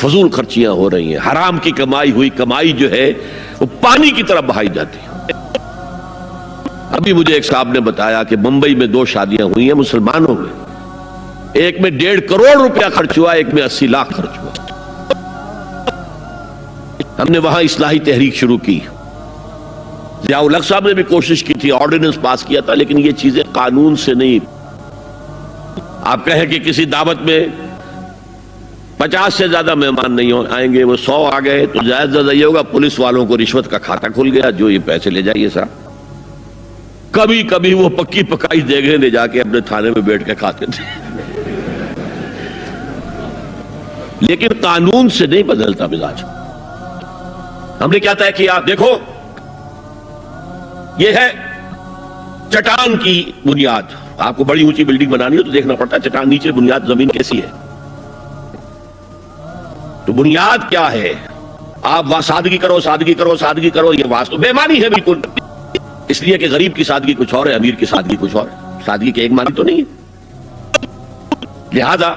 فضول خرچیاں ہو رہی ہیں، حرام کی کمائی ہوئی کمائی جو ہے وہ پانی کی طرح بہائی جاتی ہے۔ ابھی مجھے ایک صاحب نے بتایا کہ ممبئی میں 2 شادیاں ہوئی ہیں مسلمانوں میں، ایک میں 1.5 کروڑ روپیہ خرچ ہوا، ایک میں 80 لاکھ خرچ ہوا۔ ہم نے وہاں اصلاحی تحریک شروع کی، ضیاء الحق صاحب نے بھی کوشش کی تھی، آرڈیننس پاس کیا تھا، لیکن یہ چیزیں قانون سے نہیں۔ آپ کہیں کہ کسی دعوت میں 50 سے زیادہ مہمان نہیں آئیں گے، وہ 100 آ گئے تو زیادہ زیادہ یہ ہوگا پولیس والوں کو رشوت کا کھاتا کھل گیا، جو یہ پیسے لے جائیے صاحب۔ کبھی کبھی وہ پکی پکائی دیگیں لے جا کے اپنے تھانے میں بیٹھ کے کھاتے تھے، لیکن قانون سے نہیں بدلتا مزاج۔ ہم نے کیا طے کیا؟ دیکھو یہ ہے چٹان کی بنیاد۔ آپ کو بڑی اونچی بلڈنگ بنانی ہو تو دیکھنا پڑتا ہے چٹان نیچے بنیاد زمین کیسی ہے۔ تو بنیاد کیا ہے؟ آپ سادگی کرو سادگی کرو سادگی کرو، یہ واسطہ بے معنی ہے بالکل، اس لیے کہ غریب کی سادگی کچھ اور ہے، امیر کی سادگی کچھ اور ہے، سادگی کے ایک معنی تو نہیں ہے۔ لہذا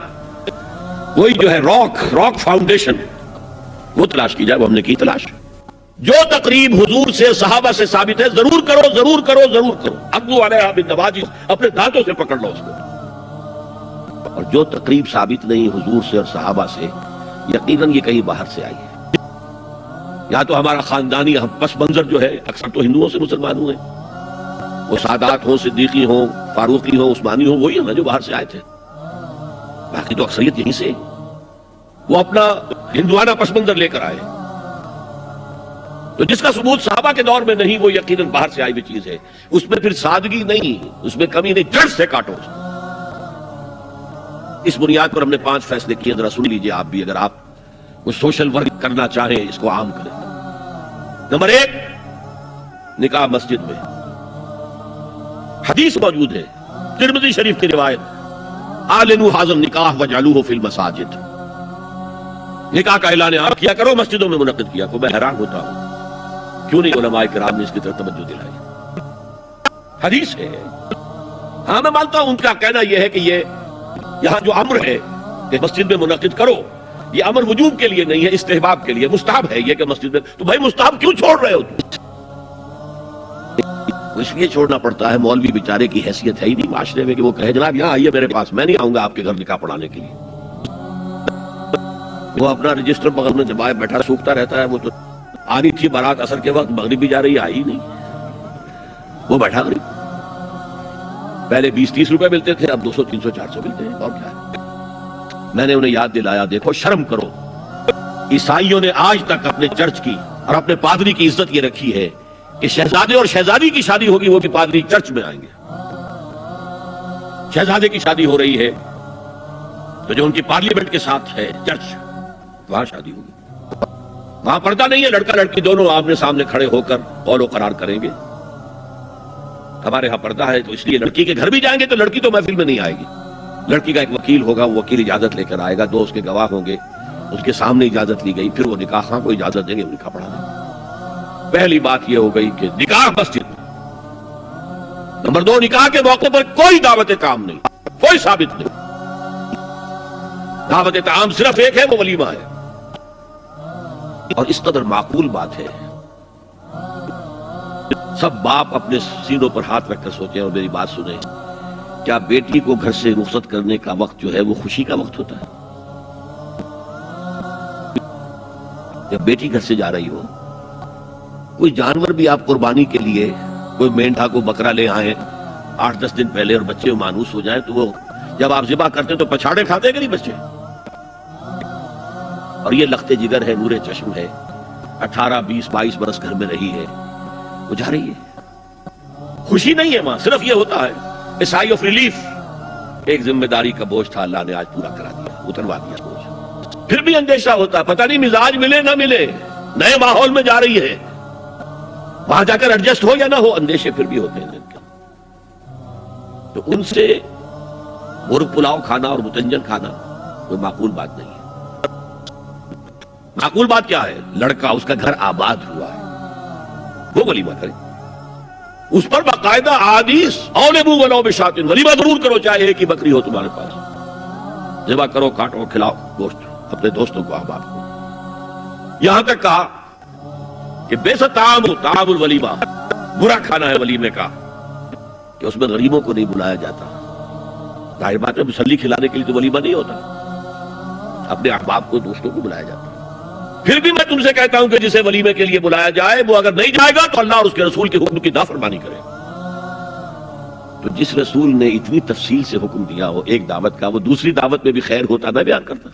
کوئی جو ہے راک فاؤنڈیشن وہ تلاش کی جائے، وہ ہم نے کی تلاش۔ جو تقریب حضور سے صحابہ سے ثابت ہے ضرور کرو ضرور کرو ضرور کرو، عضوا علیہا بالنواجذ، اپنے دانتوں سے پکڑ لو اس کو۔ اور جو تقریب ثابت نہیں حضور سے اور صحابہ سے، یقیناً یہ کہیں باہر سے آئی ہے۔ یا تو ہمارا خاندانی پس منظر جو ہے، اکثر تو ہندوؤں سے مسلمان ہوئے، وہ سادات ہوں، صدیقی ہوں، فاروقی ہوں، عثمانی ہوں، وہی ہیں جو باہر سے آئے تھے، باقی تو اکثریت یہیں سے، وہ اپنا ہندوانہ پس منظر لے کر آئے۔ تو جس کا ثبوت صحابہ کے دور میں نہیں، وہ یقیناً باہر سے آئی ہوئی چیز ہے، اس میں پھر سادگی نہیں، اس میں کمی نہیں، جڑ سے کاٹو اس کو۔ اس بنیاد پر ہم نے 5 فیصلے کیے، ذرا سن لیجئے آپ بھی، اگر آپ کوئی سوشل ورک کرنا چاہیں اس کو عام کریں۔ نمبر 1، نکاح مسجد میں۔ حدیث موجود ہے ترمذی شریف کی روایت، اعلنوا ھذا النکاح واجعلوہ فی المساجد، نکاح کا اعلان عام کیا کرو، مسجدوں میں منعقد کیا کرو۔ میں حیران ہوتا ہوں کیوں نہیں علماء کرام نے اس کی طرف توجہ دلائی۔ حدیث ہے، ہاں میں مانتا ہوں ان کا کہنا یہ ہے کہ یہ یہاں جو امر ہے کہ مسجد میں منعقد کرو، یہ امر وجوب کے لیے نہیں ہے، استحباب کے لیے، مستحب ہے یہ کہ مسجد میں۔ تو بھائی مستحب کیوں چھوڑ رہے ہو؟ اس لیے چھوڑنا پڑتا ہے، مولوی بیچارے کی حیثیت ہے ہی نہیں معاشرے میں کہ وہ کہے جناب یہاں آئیے میرے پاس، میں نہیں آؤں گا آپ کے گھر نکاح پڑھانے کے لیے۔ وہ اپنا رجسٹر بغل میں دبائے بیٹھا سوکھتا رہتا ہے، وہ تو آنی تھی بارات عصر کے وقت، مغرب بھی جا رہی ہے، آئی نہیں، وہ بیٹھا غریب۔ پہلے 20-30 روپے ملتے تھے، اب 200 300 400 ملتے ہیں، اور کیا ہے۔ میں نے انہیں یاد دلایا، دیکھو شرم کرو، عیسائیوں نے آج تک اپنے چرچ کی اور اپنے پادری کی عزت یہ رکھی ہے کہ شہزادے اور شہزادی کی شادی ہوگی وہ بھی پادری چرچ میں آئیں گے۔ شہزادے کی شادی ہو رہی ہے تو جو ان کی پارلیمنٹ کے ساتھ ہے چرچ، وہاں شادی ہوگی، وہاں پردہ نہیں ہے، لڑکا لڑکی دونوں آمنے سامنے کھڑے ہو کر قول و قرار کریں گے۔ ہمارے ہاں پردہ ہے تو اس لیے لڑکی کے گھر بھی جائیں گے تو لڑکی تو محفل میں نہیں آئے گی، لڑکی کا ایک وکیل ہوگا، وہ وکیل اجازت لے کر آئے گا، 2 اس کے گواہ ہوں گے، اس کے سامنے اجازت لی گئی، پھر وہ نکاح خواہ کو اجازت دیں گے، وہ نکاح پڑھا دیں گے۔ پہلی بات یہ ہو گئی کہ نکاح مسجد میں۔ نمبر 2، نکاح کے موقع پر کوئی دعوت کام نہیں، کوئی ثابت نہیں، دعوت تعام صرف ایک ہے، وہ ولیمہ ہے۔ اور اس قدر معقول بات ہے، سب باپ اپنے سینوں پر ہاتھ رکھ کر سوچیں اور میری بات سنیں، کیا بیٹی کو گھر سے رخصت کرنے کا وقت جو ہے وہ خوشی کا وقت ہوتا ہے؟ جب بیٹی گھر سے جا رہی ہو، کوئی جانور بھی آپ قربانی کے لیے، کوئی مینڈھا کو بکرا لے آئیں 8-10 دن پہلے اور بچے مانوس ہو جائیں تو وہ جب آپ ذبح کرتے ہیں تو پچھاڑے کھاتے ہیں کہ نہیں بچے؟ اور یہ لخت جگر ہے، نور چشم ہے، 18 20 22 برس گھر میں رہی ہے، وہ جا رہی ہے، خوشی نہیں ہے وہاں، صرف یہ ہوتا ہے اے سائی آف ریلیف، ایک ذمہ داری کا بوجھ تھا، اللہ نے آج پورا کرا دیا، اتروا دیا بوجھ۔ پھر بھی اندیشہ ہوتا ہے، پتہ نہیں مزاج ملے نہ ملے، نئے ماحول میں جا رہی ہے، وہاں جا کر ایڈجسٹ ہو یا نہ ہو، اندیشے پھر بھی ہوتے ہیں۔ تو ان سے مرغ پلاؤ کھانا اور متنجن کھانا کوئی معقول بات نہیں ہے۔ معقول بات کیا ہے؟ لڑکا، اس کا گھر آباد ہوا ہے، وہ ولیمہ کرے، اس پر باقاعدہ احادیث اولبو ولو بشاۃ، ولیمہ ضرور کرو چاہے ایک ہی بکری ہو تمہارے پاس، ذبح کرو، کاٹو، کھلاؤ گوشت۔ اپنے دوستوں کو، احباب کو. یہاں تک کہا کہ بیسا طعام الولیمہ، برا کھانا ہے ولیمے کا کہ اس میں غریبوں کو نہیں بلایا جاتا. ظاہر بات ہے مسلی کھلانے کے لیے تو ولیمہ نہیں ہوتا، اپنے احباب کو، دوستوں کو بلایا جاتا. پھر بھی میں تم سے کہتا ہوں کہ جسے ولیمے کے لیے بلایا جائے وہ اگر نہیں جائے گا تو اللہ اور اس کے رسول کے حکم کی نافرمانی کرے. تو جس رسول نے اتنی تفصیل سے حکم دیا ہو ایک دعوت کا، وہ دوسری دعوت میں بھی خیر ہوتا نہ بیان کرتا.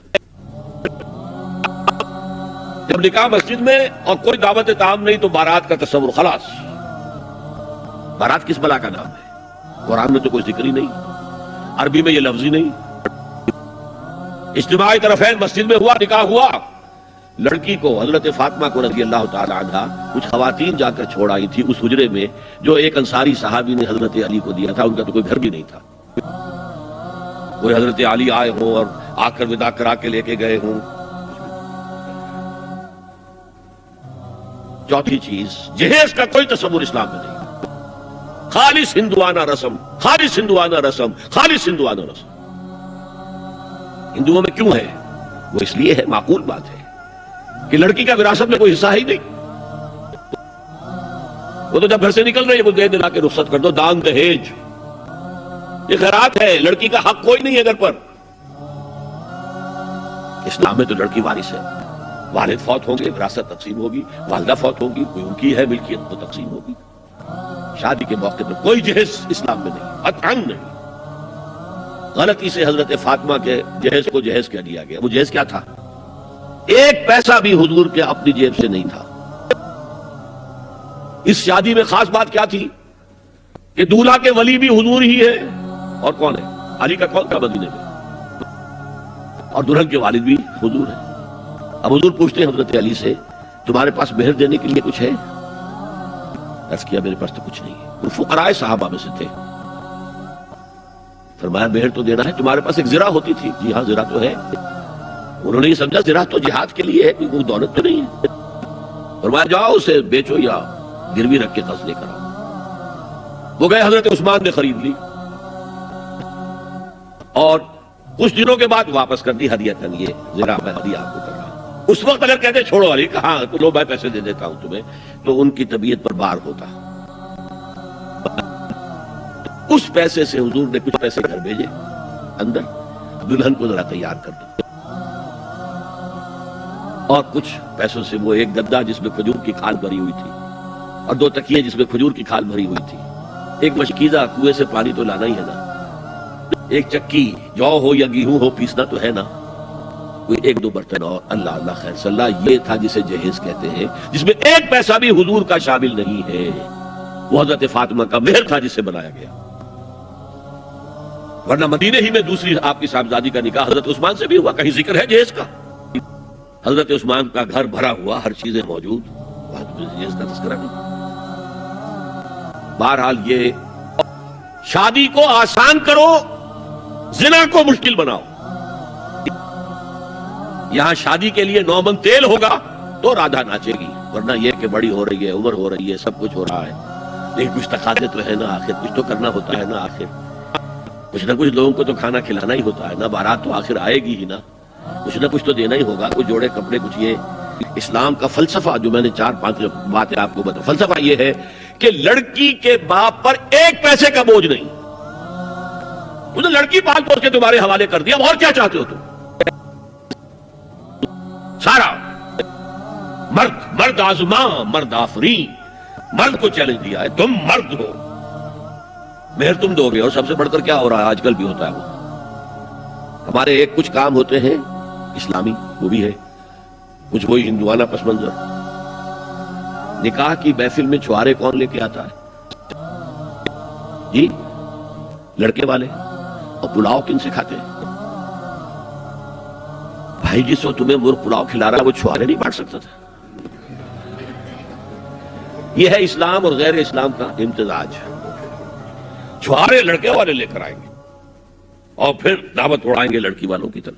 جب نکاح مسجد میں اور کوئی دعوت تعام نہیں تو بارات کا تصور خلاص. بارات کس بلا کا نام ہے؟ قرآن میں تو کوئی ذکر ہی نہیں، عربی میں یہ لفظ ہی نہیں. اجتماعی طرفین مسجد میں ہوا، نکاح ہوا. لڑکی کو، حضرت فاطمہ کو رضی اللہ تعالی عنہ، کچھ خواتین جا کر چھوڑ آئی تھی اس حجرے میں جو ایک انصاری صحابی نے حضرت علی کو دیا تھا. ان کا تو کوئی گھر بھی نہیں تھا. کوئی حضرت علی آئے ہوں اور آ کر وداع کرا کے لے کے گئے ہوں. چوتھی چیز، جہیز کا کوئی تصور اسلام میں نہیں. خالص ہندوانہ رسم، خالص ہندوانہ رسم، خالص ہندوانہ رسم. ہندوؤں میں کیوں ہے؟ وہ اس لیے ہے، معقول بات ہے کہ لڑکی کا وراثت میں کوئی حصہ ہی نہیں. وہ تو جب گھر سے نکل رہی ہے وہ دے دلا کے رخصت کر دو. دان دہیج یہ خیرات ہے، لڑکی کا حق کوئی نہیں ہے گھر پر. اسلام میں تو لڑکی وارث ہے. والد فوت ہوں گے وراثت تقسیم ہوگی، والدہ فوت ہوگی کوئی ان کی ہے ملکیت تو تقسیم ہوگی. شادی کے موقع پر کوئی جہیز اسلام میں نہیں، قطعاً نہیں. غلطی سے حضرت فاطمہ کے جہیز کو جہیز کہہ دیا گیا. وہ جہیز کیا تھا؟ ایک پیسہ بھی حضور کے اپنی جیب سے نہیں تھا. اس شادی میں خاص بات کیا تھی کہ دولہا کے ولی بھی حضور ہی ہے. اور کون ہے؟ علی کا کون تھا مدینے میں؟ اور دلہن کے والد بھی حضور ہے. اب حضور پوچھتے ہیں حضرت علی سے، تمہارے پاس مہر دینے کے لیے کچھ ہے؟ عرض کیا میرے پاس تو کچھ نہیں ہے. وہ فقراء صحابہ میں سے تھے. فرمایا مہر تو دینا ہے. تمہارے پاس ایک زرہ ہوتی تھی؟ جی ہاں زرہ تو ہے. انہوں نے یہ سمجھا زرہ تو جہاد کے لیے ہے، کوئی دولت تو نہیں ہے. فرمایا جاؤ اسے بیچو یا گروی رکھ کے قرض لے کر آؤ. وہ گئے، حضرت عثمان نے خرید لی اور کچھ دنوں کے بعد واپس کر دی ہدیۃً. یہ زرہ میں ہدیہ آپ کو کر رہا ہوں. اس وقت اگر کہتے چھوڑو علی، کہاں تو لو میں پیسے دے دیتا ہوں تمہیں، تو ان کی طبیعت پر بار ہوتا. اس پیسے سے حضور نے کچھ پیسے گھر بھیجے اندر، دلہن کو ذرا تیار کر دو. اور کچھ پیسوں سے وہ ایک گدا جس میں کھجور کی کھال بھری ہوئی تھی اور 2 تکیے جس میں کھجور کی کھال بھری ہوئی تھی. ایک مشکیزہ، کنویں سے پانی تو لانا ہی ہے نا. ایک چکی، جو ہو یا گیہوں ہو پیسنا تو ہے نا. کوئی 1-2 برتن اور اللہ اللہ خیر صلی اللہ. یہ تھا جسے جہیز کہتے ہیں، جس میں ایک پیسہ بھی حضور کا شامل نہیں ہے. وہ حضرت فاطمہ کا مہر تھا جس سے بنایا گیا. ورنہ مدینے ہی میں دوسری آپ کی صاحبزادی کا نکاح حضرت عثمان سے بھی ہوا. کہیں ذکر ہے جہیز کا؟ حضرت عثمان کا گھر بھرا ہوا، ہر چیزیں موجود، وہاں تو جہیز کا تذکرہ نہیں. بہرحال یہ شادی کو آسان کرو، زنا کو مشکل بناؤ. یہاں شادی کے لیے 9 من تیل ہوگا تو رادھا ناچے گی. ورنہ یہ کہ بڑی ہو رہی ہے، عمر ہو رہی ہے، سب کچھ ہو رہا ہے، لیکن کچھ تقاضے تو ہے نا. آخر کچھ تو کرنا ہوتا ہے نا. آخر کچھ نہ کچھ لوگوں کو تو کھانا کھلانا ہی ہوتا ہے نا. بارات تو آخر آئے گی ہی نا. کچھ نہ کچھ تو دینا ہی ہوگا. کچھ جوڑے کپڑے، کچھ. یہ اسلام کا فلسفہ جو میں نے 4-5 باتیں آپ کو بتا. فلسفہ یہ ہے کہ لڑکی کے باپ پر ایک پیسے کا بوجھ نہیں. انہوں نے لڑکی پال پوس کے تمہارے حوالے کر دیا. اور کیا چاہتے ہو تم؟ سارا مرد آزماں، مرد آفرین، مرد کو چیلنج دیا ہے. تم مرد ہو، مہر تم دو گے. اور سب سے بڑھ کر کیا ہو رہا ہے آج کل بھی ہوتا ہے، وہ ہمارے ایک کچھ کام ہوتے ہیں اسلامی، وہ بھی ہے کچھ وہی ہندوانہ پس منظر. نکاح کی محفل میں چھوارے کون لے کے آتا ہے؟ جی لڑکے والے. اور پلاؤ کن سے کھاتے ہیں؟ بھائی جس وقت تمہیں مرغ پلاؤ کھلا رہا ہے وہ چھوارے نہیں بانٹ سکتا تھا. یہ ہے اسلام اور غیر اسلام کا امتزاج. چھوارے لڑکے والے لے کر آئیں گے اور پھر دعوت اڑائیں گے لڑکی والوں کی طرف.